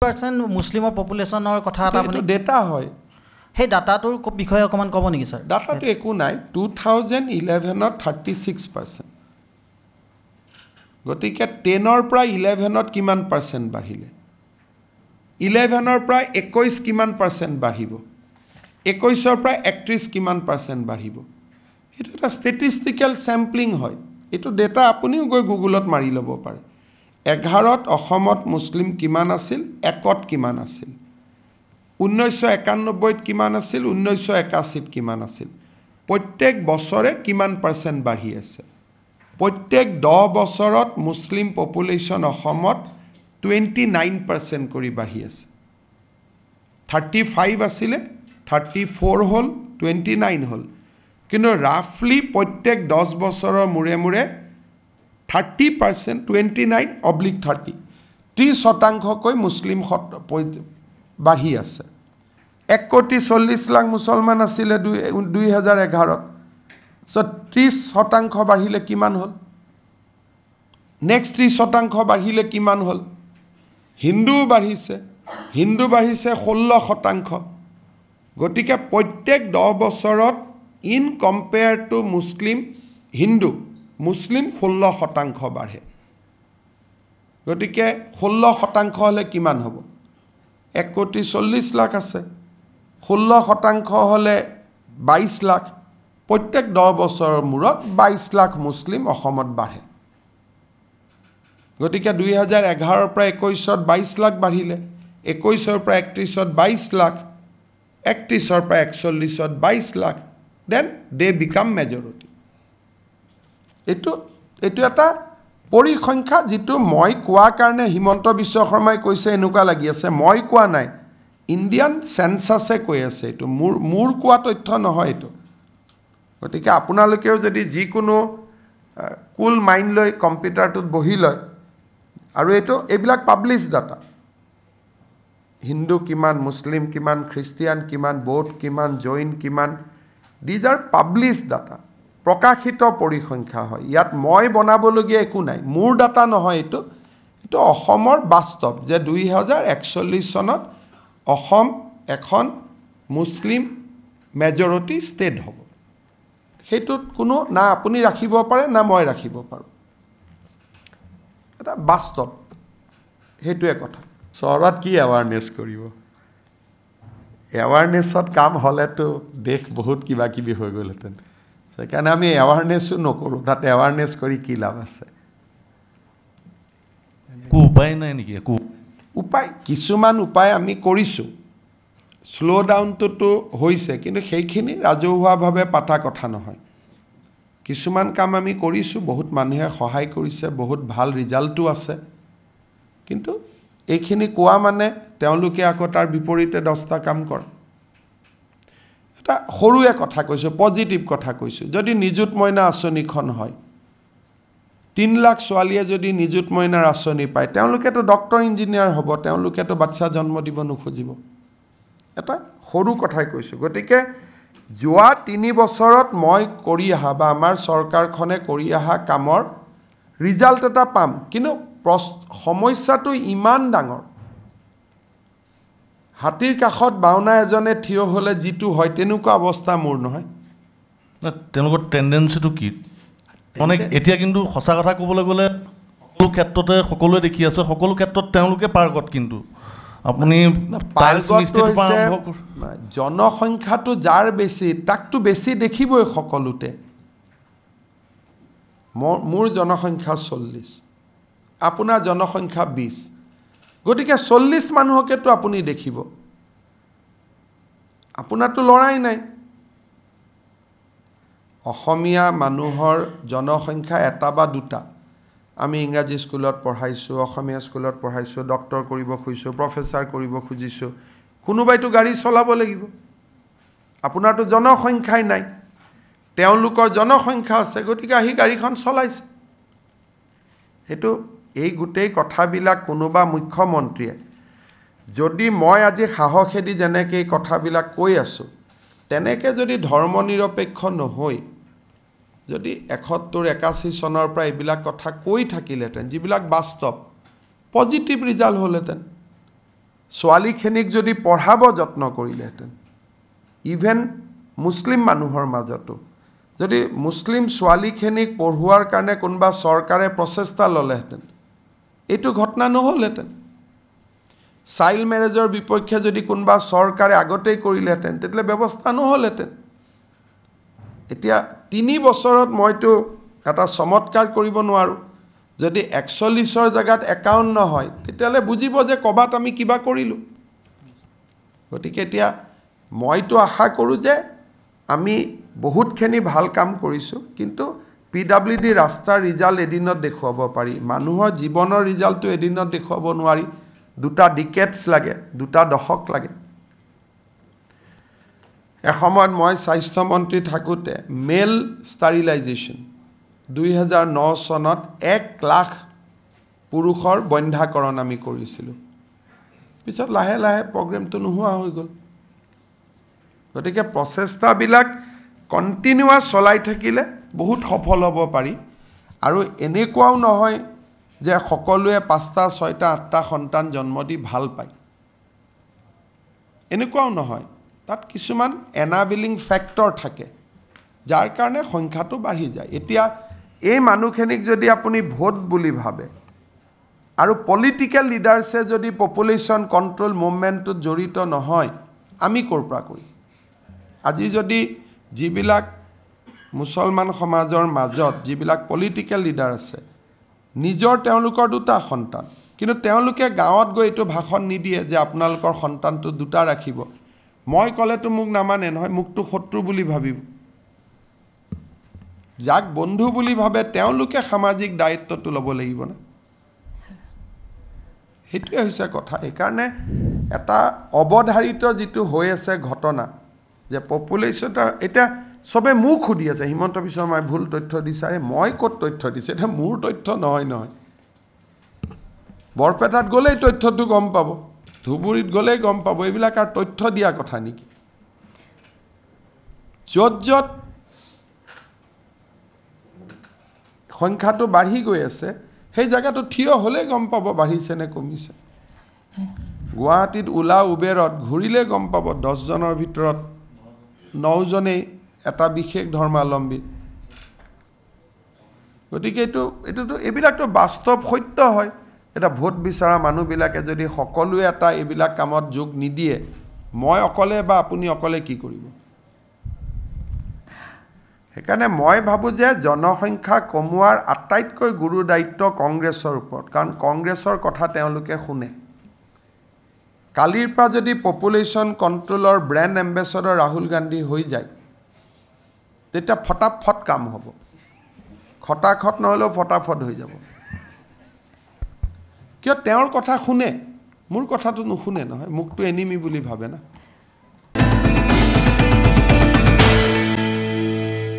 % মুছলিমৰ পপুলেশ্যনৰ কথা এটা আপুনি ডেটা হয় সেই ডাটাটোৰ বিষয়ে অকমান ক'ব নেকি স্যাৰ ডাটাটো একো নাই 2011 ত 36% গতিকে 10 ৰ পৰা 11 ত কিমান % বাঢ়িলে 11 ৰ পৰা 21 কিমান % বাঢ়িব 21 ৰ পৰা 31 কিমান % বাঢ়িব এটা এটা ষ্টেটিষ্টিক্যাল স্যাম্পলিং হয় এটো ডেটা আপুনিও গৈ গুগলত মাৰি ল'ব পাৰে 11 ত অসমত মুছলিম কিমান আছিল 1 ত কিমান আছিল 1991 ত কিমান আছিল 1981 ত কিমান আছিল প্ৰত্যেক বছৰে কিমান % বাঢ়ি আছে প্ৰত্যেক 10 বছৰত মুছলিম পপুলেশ্যন অসমত 29% কৰি বাঢ়ি আছে 35 আছিলে 34 হল 29 হল কিন্তু ৰাফলি প্ৰত্যেক 10 বছৰৰ মুৰে মুৰে 30% 29/30 30% মুছলিম বাঢ়ি আছে 1,40,00,000 মুছলমান আছিলে 2011 সো 30% বাঢ়িলে কিমান হল নেক্সট 30% বাঢ়িলে কিমান হল হিন্দু বাঢ়িছে 16% গতিকে প্ৰত্যেক 10 বছৰত ইন কম্পেয়াৰ টু মুছলিম হিন্দু মুছলিম 16% বাঢ়ে গতিকে 16% হলে কিমান হ'ব 1,40,00,000 আছে 16% হলে 22 লাখ প্ৰত্যেক 10 বছৰৰ মূৰত 22 লাখ মুছলিম অসমত বাঢ়ে গতিকে 2011 ৰ পৰা 21 ত 22 লাখ বাঢ়িলে 21 ৰ পৰা 31 ত 22 লাখ 31 ৰ পৰা 41 ত 22 lakh then they become majority এটো এটা পৰিসংখ্যা যেটো মই কোৱা কাৰণে হিমন্ত বিশ্ব শৰ্মাই কৈছে এনেকুৱা লাগি আছে মই কোৱা নাই ইন্ডিয়ান সেন্সাসে কৈ আছে এটো মূৰ কোৱা তথ্য নহয় এটো গতিকে আপোনালোকেও যদি যি কোনো কুল মাইন্ড লৈ কম্পিউটাৰটোত বহি লয় আৰু এটো এবিলাক পাবলিশ ডাটা হিন্দু কিমান মুছলিম কিমান খ্ৰীষ্টিয়ান কিমান বৌদ্ধ কিমান জৈন কিমান these are published data প্ৰকাশিত পৰিসংখ্যা হয় ইয়াত মই বনাবলগীয়া একো নাই মোৰ ডাটা নহয় এটো অসমৰ বাস্তৱ যে 2041 চনত অসম এখন মুছলিম মেজৰিটি ষ্টেট হ'ব হেতুত কোনো না আপুনি ৰাখিব পাৰে না মই ৰাখিব পাৰো এটা বাস্তৱ হেতুৱে কথা চহৰত কি এৱাৰনেছ কৰিব এৱাৰনেছত কাম হলেতো দেখ বহুত কিবা কিবি হৈ গ'লহেতেন সেইকাৰণে আমি এৱাৰনেছো নকৰো তাত এৱাৰনেছ কৰি কি লাভ আছে কো উপায় নাই নেকি কো উপায় কিছুমান উপায় আমি কৰিছো স্লো ডাউনটো হৈছে কিন্তু সেইখিনি ৰাজহুৱাভাৱে পাতা কথা নহয় কিছুমান কাম আমি কৰিছো বহুত মানুহে সহায় কৰিছে বহুত ভাল ৰিজাল্টটো আছে কিন্তু এইখিনি কোৱা মানে তেওঁলোকে আকৌ তাৰ বিপৰীতে 10টা কাম কৰে এটা সৰুৱে কথা কৈছো পজিটিভ কথা কৈছো যদি নিযুত মইনা আঁচনিখন হয় 3 লাখ ছোৱালীয়ে যদি নিযুত মইনাৰ আঁচনি পায় তেওঁলোকেতো ডক্টৰ ইঞ্জিনিয়াৰ হ'ব তেওঁলোকেতো বাচ্চা জন্ম দিব নোখোজিব এটা সৰু কথাই কৈছো গতিকে যোৱা 3 বছৰত মই কৰি আহা বা আমাৰ চৰকাৰখনে কৰি আহা কামৰ ৰিজাল্ট এটা পাম কিন্তু সমস্যাটো ইমান ডাঙৰ হাতীৰ কাষত বাউনা এজনে থিয় হলে জিতু হয় তেনেকুৱা অৱস্থা মোৰ নহয় তেওঁলোকৰ টেন্ডেন্সিটো কি মানে এতিয়া কিন্তু সঁচা কথা ক'বলৈ গ'লে সকলো ক্ষেত্ৰতে সকলোৱে দেখি আছে সকলো ক্ষেত্ৰত তেওঁলোকে পাৰ্গত কিন্তু আপুনি জনসংখ্যাটো যাৰ বেছি তাকটো বেছি দেখিবই সকলোতে মোৰ জনসংখ্যা 40 আপোনাৰ জনসংখ্যা 20 গতিকে 40 মানুহকেতো আপুনি দেখিব আপোনাৰটো লৰাই নাই অসমীয়া মানুহৰ জনসংখ্যা এটা বা দুটা আমি ইংৰাজী স্কুলত পঢ়াইছো অসমীয়া স্কুলত পঢ়াইছো ডক্টৰ কৰিব খুজিছো প্ৰফেসৰ কৰিব খুজিছো কোনোবাইতো গাড়ী চলাব লাগিব আপোনাৰটো জনসংখ্যাই নাই তেওঁলোকৰ জনসংখ্যা আছে গতিকে আহি গাড়ীখন চলাইছে হেতু এই গুটেই কথাবিলাক কোনোবা মুখ্যমন্ত্ৰীয়ে যদি মই আজি সাহসেদি যেনেকৈ কথাবিলাক কৈ আছো তেনেকৈ যদি ধৰ্মনিৰপেক্ষ নহয় যদি 71-81 চনৰ পৰা এইবিলাক কথা কৈ থাকিলেতেন যিবিলাক বাস্তৱ পজিটিভ ৰিজাল্ট হলেতেন ছোৱালীখিনিক যদি পঢ়াব যত্ন কৰিলেহেঁতেন, ইভেন মুছলিম মানুহৰ মাজতো যদি মুছলিম ছোৱালীখিনিক পঢ়োৱাৰ কাৰণে কোনোবা চৰকাৰে প্ৰচেষ্টা ল'লেহেঁতেন, এইটো ঘটনা নহ'লহেঁতেন। চাইল্ড মেৰেজৰ বিপক্ষে যদি কোনোবা চৰকাৰে আগতেই কৰিলেহেঁতেন, তেতিয়াহ'লে ব্যৱস্থা নহ'লহেঁতেন। এতিয়া 3 বছৰত মইতো এটা চমৎকাৰ কৰিব নোৱাৰোঁ। যদি 41ৰ জেগাত 51 হয়, তেতিয়াহ'লে বুজিব যে ক'ৰবাত আমি কিবা কৰিলোঁ। গতিকে এতিয়া মইতো আশা কৰোঁ যে আমি বহুতখিনি ভাল কাম কৰিছোঁ, কিন্তু PWD ৰাস্তাৰ ৰিজাল্ট এদিনত দেখুৱাব পাৰি, মানুহৰ জীৱনৰ ৰিজাল্টটো এদিনত দেখুৱাব নোৱাৰি। 2 ডিকেডছ লাগে, 2 দশক লাগে। এসময়ত মই স্বাস্থ্যমন্ত্ৰী থাকোঁতে মেল ষ্টাৰিলাইজেশ্যন 2009 চনত 1 লাখ পুৰুষৰ বন্ধ্যাকৰণ আমি কৰিছিলোঁ। পিছত লাহে লাহে প্ৰগ্ৰেমটো নোহোৱা হৈ গ'ল। গতিকে প্ৰচেষ্টাবিলাক কণ্টিনিউৱাছ চলাই থাকিলে বহুত সফল হ'ব পাৰি। আৰু এনেকুৱাও নহয় যে সকলোৱে 5টা 6টা 8টা সন্তান জন্ম দি ভাল পায়, এনেকুৱাও নহয়। তাত কিছুমান এনাবিলিং ফেক্টৰ থাকে, যাৰ কাৰণে সংখ্যাটো বাঢ়ি যায়। এতিয়া এই মানুহখিনিক যদি আপুনি ভোট বুলি ভাবে আৰু পলিটিকেল লিডাৰ্ছে যদি পপুলেশ্যন কণ্ট্ৰল মুভমেণ্টটোত জড়িত নহয়, আমি ক'ৰ পৰা কৰিম? আজি যদি যিবিলাক মুছলমান সমাজৰ মাজত যিবিলাক পলিটিকেল লিডাৰ আছে, নিজৰ তেওঁলোকৰ 2টা সন্তান, কিন্তু তেওঁলোকে গাঁৱত গৈ এইটো ভাষণ নিদিয়ে যে আপোনালোকৰ সন্তানটো 2টা ৰাখিব। মই ক'লেতো মোক নামানে নহয়, মোকতো শত্ৰু বুলি ভাবিব। যাক বন্ধু বুলি ভাবে তেওঁলোকে সামাজিক দায়িত্বটো ল'ব লাগিব না। সেইটোৱে হৈছে কথা। সেইকাৰণে এটা অৱধাৰিত যিটো হৈ আছে ঘটনা, যে পপুলেশ্যনটা এতিয়া চবে মোক সুধি আছে, হিমন্ত বিশ্ব শৰ্মাই ভুল তথ্য দিছে। মই ক'ত তথ্য দিছোঁ? এটা মোৰ তথ্য নহয়। বৰপেটাত গ'লেই তথ্যটো গম পাব, ধুবুৰীত গ'লেই গম পাব। এইবিলাক আৰু তথ্য দিয়া কথা নেকি? য'ত য'ত সংখ্যাটো বাঢ়ি গৈ আছে, সেই জেগাটো থিয় হ'লেই গম পাব বাঢ়িছে নে কমিছে। গুৱাহাটীত ওলা উবেৰত ঘূৰিলে গম পাব 10 জনৰ ভিতৰত 9 জনেই এটা বিশেষ ধৰ্মাৱলম্বী। গতিকে এইটোতো এইবিলাকতো বাস্তৱ সত্য হয়। এটা ভোট বিচৰা মানুহবিলাকে যদি সকলোৱে এটা এইবিলাক কামত যোগ নিদিয়ে, মই অকলে বা আপুনি অকলে কি কৰিব? সেইকাৰণে মই ভাবোঁ যে জনসংখ্যা কমোৱাৰ আটাইতকৈ গুৰু দায়িত্ব কংগ্ৰেছৰ ওপৰত, কাৰণ কংগ্ৰেছৰ কথা তেওঁলোকে শুনে। কালিৰ পৰা যদি পপুলেশ্যন কণ্ট্ৰলৰ ব্ৰেণ্ড এম্বেচাডৰ ৰাহুল গান্ধী হৈ যায়, তেতিয়া ফটাফট কাম হ'ব। খটাখট নহ'লেও ফটাফট হৈ যাব। কিয়? তেওঁৰ কথা শুনে, মোৰ কথাটো নুশুনে নহয়। মোকতো এনিমি বুলি ভাবে না।